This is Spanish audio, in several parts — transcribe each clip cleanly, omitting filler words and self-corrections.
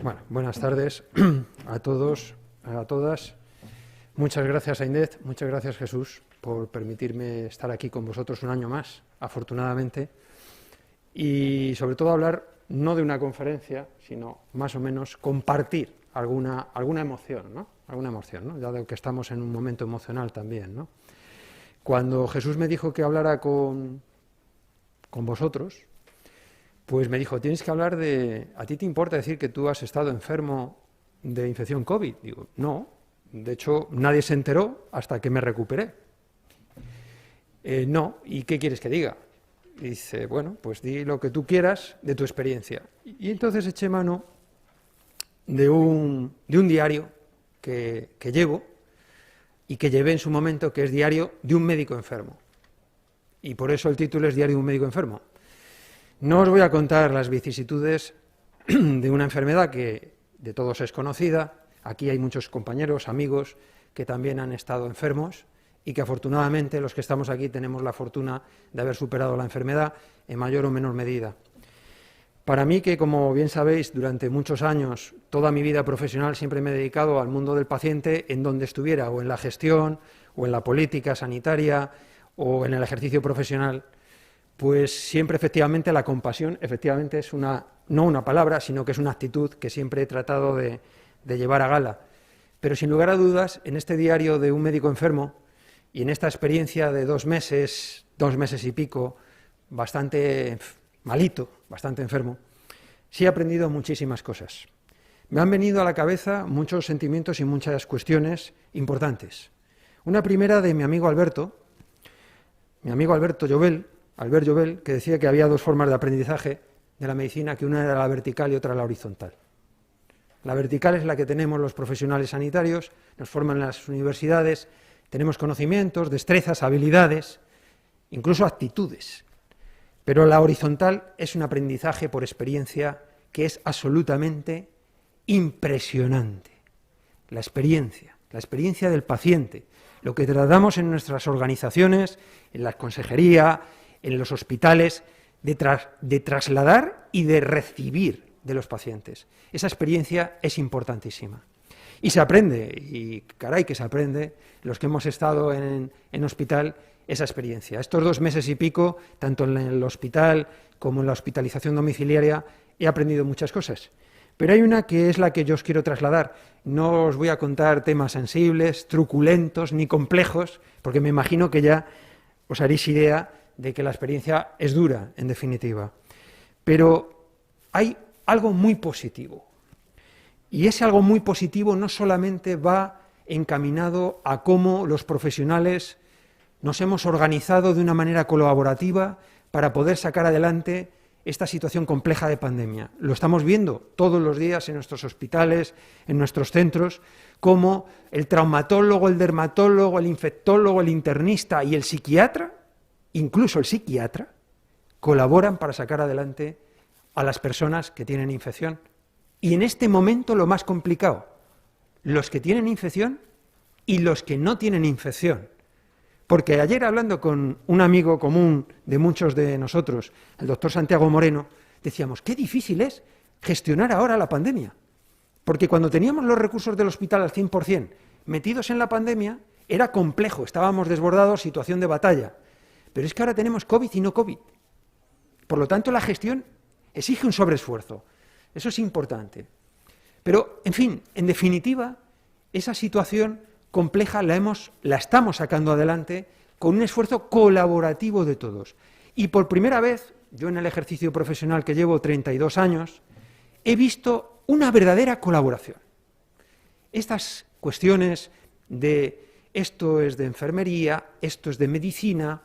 Bueno, buenas tardes a todos, a todas. Muchas gracias, Aindet, muchas gracias, Jesús, por permitirme estar aquí con vosotros un año más, afortunadamente, y sobre todo hablar no de una conferencia, sino más o menos compartir alguna emoción, ¿no? Alguna emoción, ¿no? Ya que estamos en un momento emocional también, ¿no? Cuando Jesús me dijo que hablara con vosotros, pues me dijo, tienes que hablar de... ¿A ti te importa decir que tú has estado enfermo de infección COVID? Digo, no. De hecho, nadie se enteró hasta que me recuperé. No. ¿Y qué quieres que diga? Y dice, bueno, pues di lo que tú quieras de tu experiencia. Y entonces eché mano de un diario que llevo y que llevé en su momento, que es Diario de un médico enfermo. Y por eso el título es Diario de un médico enfermo. No os voy a contar las vicisitudes de una enfermedad que de todos es conocida. Aquí hay muchos compañeros, amigos, que también han estado enfermos y que afortunadamente los que estamos aquí tenemos la fortuna de haber superado la enfermedad en mayor o menor medida. Para mí, que como bien sabéis, durante muchos años, toda mi vida profesional siempre me he dedicado al mundo del paciente en donde estuviera, o en la gestión, o en la política sanitaria, o en el ejercicio profesional, pues siempre efectivamente la compasión efectivamente es no una palabra, sino que es una actitud que siempre he tratado de llevar a gala. Pero sin lugar a dudas, en este diario de un médico enfermo y en esta experiencia de 2 meses y pico, bastante malito, bastante enfermo, sí he aprendido muchísimas cosas. Me han venido a la cabeza muchos sentimientos y muchas cuestiones importantes. Una primera de mi amigo Albert Llobel, que decía que había 2 formas de aprendizaje de la medicina, que una era la vertical y otra la horizontal. La vertical es la que tenemos los profesionales sanitarios, nos forman en las universidades, tenemos conocimientos, destrezas, habilidades, incluso actitudes. Pero la horizontal es un aprendizaje por experiencia que es absolutamente impresionante. La experiencia del paciente, lo que tratamos en nuestras organizaciones, en la consejería, en los hospitales, de trasladar y de recibir de los pacientes. Esa experiencia es importantísima. Y se aprende, y caray que se aprende, los que hemos estado en hospital, esa experiencia. Estos 2 meses y pico, tanto en el hospital como en la hospitalización domiciliaria, he aprendido muchas cosas. Pero hay una que es la que yo os quiero trasladar. No os voy a contar temas sensibles, truculentos, ni complejos, porque me imagino que ya os haréis idea de que la experiencia es dura, en definitiva. Pero hay algo muy positivo. Y ese algo muy positivo no solamente va encaminado a cómo los profesionales nos hemos organizado de una manera colaborativa para poder sacar adelante esta situación compleja de pandemia. Lo estamos viendo todos los días en nuestros hospitales, en nuestros centros, cómo el traumatólogo, el dermatólogo, el infectólogo, el internista y el psiquiatra, incluso el psiquiatra, colaboran para sacar adelante a las personas que tienen infección. Y en este momento lo más complicado, los que tienen infección y los que no tienen infección. Porque ayer, hablando con un amigo común de muchos de nosotros, el doctor Santiago Moreno, decíamos, qué difícil es gestionar ahora la pandemia. Porque cuando teníamos los recursos del hospital al 100% metidos en la pandemia, era complejo, estábamos desbordados, situación de batalla. Pero es que ahora tenemos COVID y no COVID. Por lo tanto, la gestión exige un sobreesfuerzo. Eso es importante. Pero, en fin, en definitiva, esa situación compleja la estamos sacando adelante con un esfuerzo colaborativo de todos. Y por primera vez, yo en el ejercicio profesional que llevo 32 años, he visto una verdadera colaboración. Estas cuestiones de esto es de enfermería, esto es de medicina,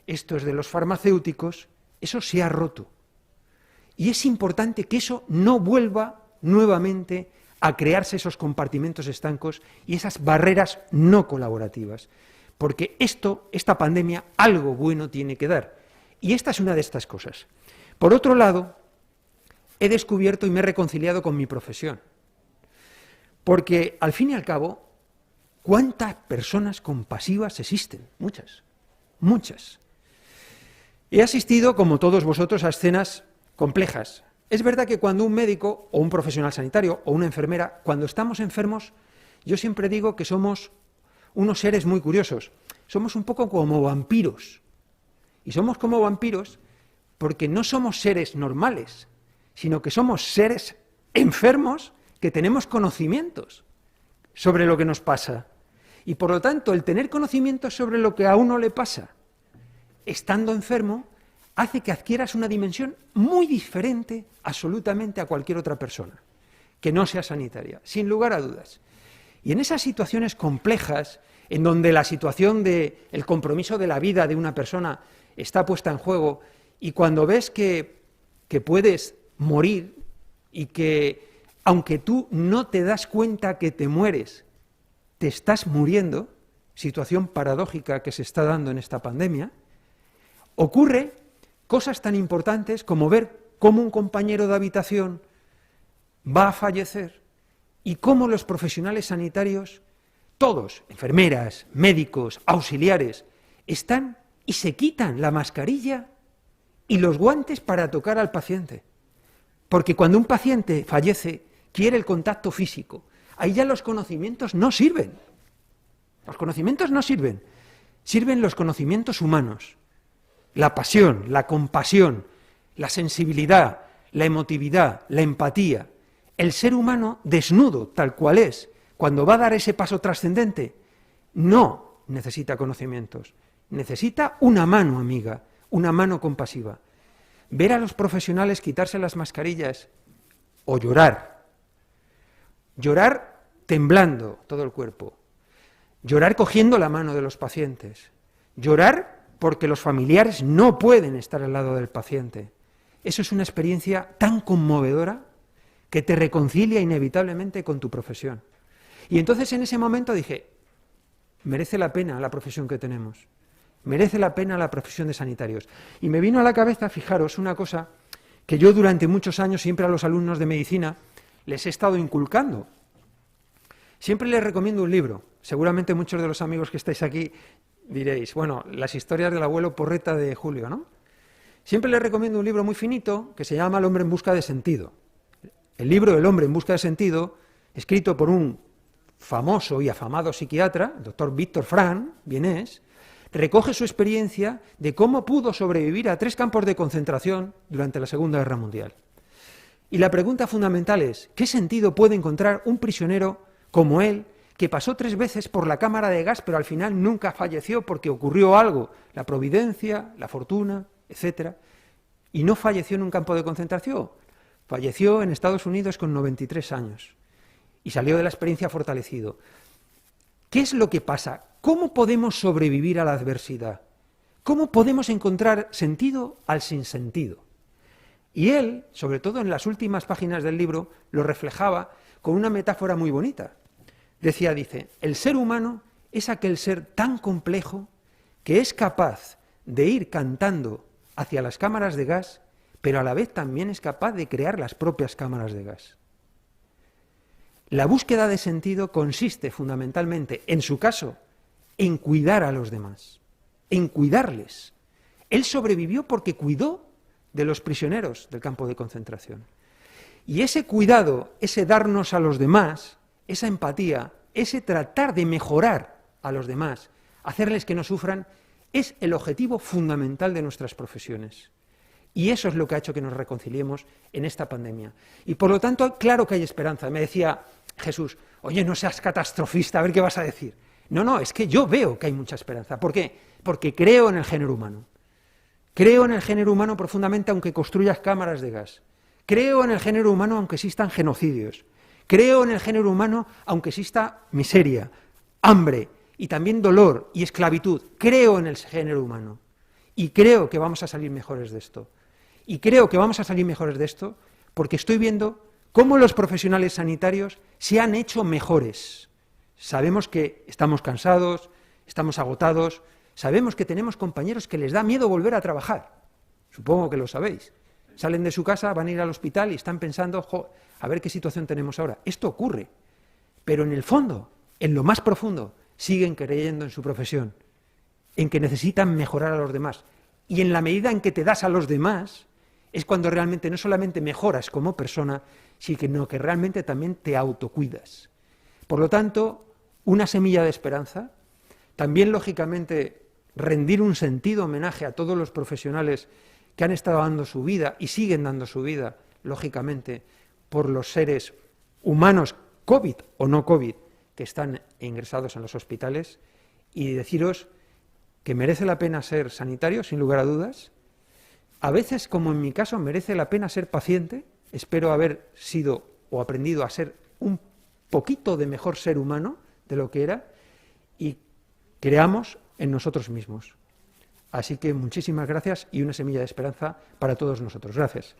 esto es de los farmacéuticos, eso se ha roto. Y es importante que eso no vuelva nuevamente a crearse esos compartimentos estancos y esas barreras no colaborativas. Porque esta pandemia, algo bueno tiene que dar. Y esta es una de estas cosas. Por otro lado, he descubierto y me he reconciliado con mi profesión. Porque, al fin y al cabo, ¿cuántas personas compasivas existen? Muchas, muchas. He asistido, como todos vosotros, a escenas complejas, Es verdad que cuando un médico o un profesional sanitario o una enfermera, cuando estamos enfermos, yo siempre digo que somos unos seres muy curiosos. Somos un poco como vampiros. Y somos como vampiros porque no somos seres normales, sino que somos seres enfermos que tenemos conocimientos sobre lo que nos pasa. Y por lo tanto, el tener conocimientos sobre lo que a uno le pasa, estando enfermo, hace que adquieras una dimensión muy diferente absolutamente a cualquier otra persona, que no sea sanitaria, sin lugar a dudas. Y en esas situaciones complejas, en donde la situación del compromiso de la vida de una persona está puesta en juego, y cuando ves que puedes morir y que, aunque tú no te das cuenta que te mueres, te estás muriendo, situación paradójica que se está dando en esta pandemia, ocurre cosas tan importantes como ver cómo un compañero de habitación va a fallecer y cómo los profesionales sanitarios, todos, enfermeras, médicos, auxiliares, están y se quitan la mascarilla y los guantes para tocar al paciente. Porque cuando un paciente fallece, quiere el contacto físico. Ahí ya los conocimientos no sirven. Los conocimientos no sirven. Sirven los conocimientos humanos. La pasión, la compasión, la sensibilidad, la emotividad, la empatía. El ser humano desnudo, tal cual es, cuando va a dar ese paso trascendente, no necesita conocimientos. Necesita una mano amiga, una mano compasiva. Ver a los profesionales quitarse las mascarillas o llorar. Llorar temblando todo el cuerpo. Llorar cogiendo la mano de los pacientes. Llorar porque los familiares no pueden estar al lado del paciente. Eso es una experiencia tan conmovedora que te reconcilia inevitablemente con tu profesión. Y entonces en ese momento dije, merece la pena la profesión que tenemos. Merece la pena la profesión de sanitarios. Y me vino a la cabeza, fijaros, una cosa que yo durante muchos años siempre a los alumnos de medicina les he estado inculcando. Siempre les recomiendo un libro. Seguramente muchos de los amigos que estáis aquí diréis, bueno, las historias del abuelo Porreta de Julio, ¿no? Siempre les recomiendo un libro muy finito que se llama El hombre en busca de sentido. El libro El hombre en busca de sentido, escrito por un famoso y afamado psiquiatra, el doctor Víctor Frank, vienés, recoge su experiencia de cómo pudo sobrevivir a 3 campos de concentración durante la Segunda Guerra Mundial. Y la pregunta fundamental es, ¿qué sentido puede encontrar un prisionero como él, que pasó 3 veces por la cámara de gas, pero al final nunca falleció porque ocurrió algo, la providencia, la fortuna, etcétera, y no falleció en un campo de concentración? Falleció en Estados Unidos con 93 años y salió de la experiencia fortalecido. ¿Qué es lo que pasa? ¿Cómo podemos sobrevivir a la adversidad? ¿Cómo podemos encontrar sentido al sinsentido? Y él, sobre todo en las últimas páginas del libro, lo reflejaba con una metáfora muy bonita. Dice, el ser humano es aquel ser tan complejo que es capaz de ir cantando hacia las cámaras de gas, pero a la vez también es capaz de crear las propias cámaras de gas. La búsqueda de sentido consiste fundamentalmente, en su caso, en cuidar a los demás, en cuidarles. Él sobrevivió porque cuidó de los prisioneros del campo de concentración. Y ese cuidado, ese darnos a los demás, esa empatía, ese tratar de mejorar a los demás, hacerles que no sufran, es el objetivo fundamental de nuestras profesiones. Y eso es lo que ha hecho que nos reconciliemos en esta pandemia. Y por lo tanto, claro que hay esperanza. Me decía Jesús, oye, no seas catastrofista, a ver qué vas a decir. No, es que yo veo que hay mucha esperanza. ¿Por qué? Porque creo en el género humano. Creo en el género humano profundamente aunque construyas cámaras de gas. Creo en el género humano aunque existan genocidios. Creo en el género humano aunque exista miseria, hambre y también dolor y esclavitud. Creo en el género humano. Y creo que vamos a salir mejores de esto. Y creo que vamos a salir mejores de esto porque estoy viendo cómo los profesionales sanitarios se han hecho mejores. Sabemos que estamos cansados, estamos agotados, sabemos que tenemos compañeros que les da miedo volver a trabajar. Supongo que lo sabéis. Salen de su casa, van a ir al hospital y están pensando, a ver qué situación tenemos ahora. Esto ocurre, pero en el fondo, en lo más profundo, siguen creyendo en su profesión, en que necesitan mejorar a los demás. Y en la medida en que te das a los demás, Es cuando realmente no solamente mejoras como persona, sino que realmente también te autocuidas. Por lo tanto, una semilla de esperanza, también lógicamente rendir un sentido homenaje a todos los profesionales que han estado dando su vida y siguen dando su vida, lógicamente, por los seres humanos, COVID o no COVID, que están ingresados en los hospitales, y deciros que merece la pena ser sanitario, sin lugar a dudas. A veces, como en mi caso, merece la pena ser paciente. Espero haber sido o aprendido a ser un poquito de mejor ser humano de lo que era, y creamos en nosotros mismos. Así que muchísimas gracias y una semilla de esperanza para todos nosotros. Gracias.